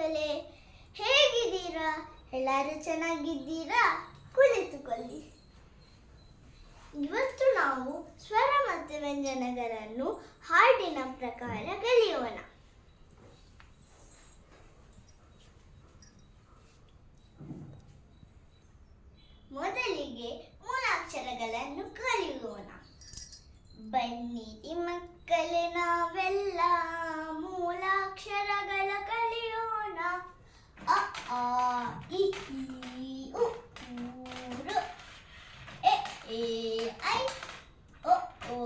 ಮಕ್ಕಳೇ, ಹೇಗಿದ್ದೀರಾ? ಎಲ್ಲರೂ ಚೆನ್ನಾಗಿದ್ದೀರಾ? ಕುಳಿತುಕೊಳ್ಳಿ. ಇವತ್ತು ನಾವು ಸ್ವರ ಮತ್ತು ವ್ಯಂಜನಗಳನ್ನು ಹಾಡಿನ ಪ್ರಕಾರ ಕಲಿಯೋಣ. ಮೊದಲಿಗೆ ಮೂಲಾಕ್ಷರಗಳನ್ನು ಕಲಿಯೋಣ. ಬನ್ನಿರಿ ಮಕ್ಕಳೇ, ನಾವೆಲ್ಲ ಮೂಲಾಕ್ಷರಗಳ ಕಲಿಯೋಣ. ಅ ಆ ಇ ಈ ಉ ಊ ಎ ಏ ಐ ಒ ಓ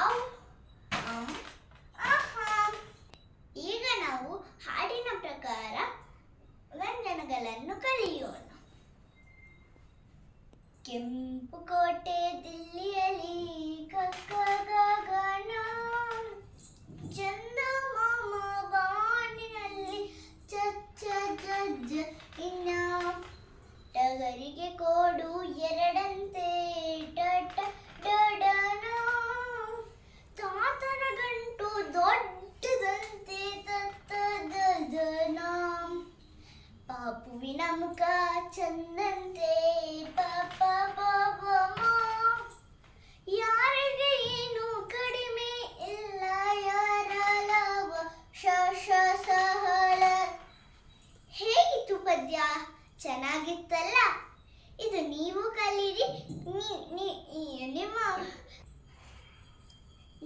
ಔ ಅಂ ಅಹಂ. ಈಗ ನಾವು ಹಾಡಿನ ಪ್ರಕಾರ ವ್ಯಂಜನಗಳನ್ನು ಕಲಿಯೋಣ. ಕೆಂಪು ಕೋಟೆ ದಿಲ್ಲಿಯಲ್ಲಿ ಕಕ್ಕ ಗಗನ, ಚಂದಮಾಮ ಬಾನಿನಲ್ಲಿ ಚಚ್ಚ ಜಜ್ಜ ಇನ್ನ, ಟಗರಿಗೆ ಕೋಡು ಎರಡಂತೆ ಟಟ ಡಡನ, ತಾತನ ಗಂಟು ದೊಡ್ಡದಂತೆ ತತ್ತ ದದನ, ಪಾಪುವಿನ ಮುಖ ಚಂದಂತೆ ಪಾಪ ಬಾಬಮ, ಯಾರಿಗೆ ಏನು ಕಡಿಮೆ ಇಲ್ಲ ಯಾರ ಲಾಭ ಶ ಸಹಲ. ಹೇಗಿತ್ತು ಪದ್ಯ? ಚೆನ್ನಾಗಿತ್ತಲ್ಲ? ಇದು ನೀವು ಕಲೀರಿ,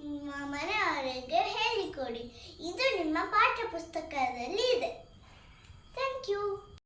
ನಿಮ್ಮ ಮನೆಯವರಿಗೆ ಹೇಳಿಕೊಡಿ. ಇದು ನಿಮ್ಮ ಪಾಠ್ಯ ಪುಸ್ತಕದಲ್ಲಿ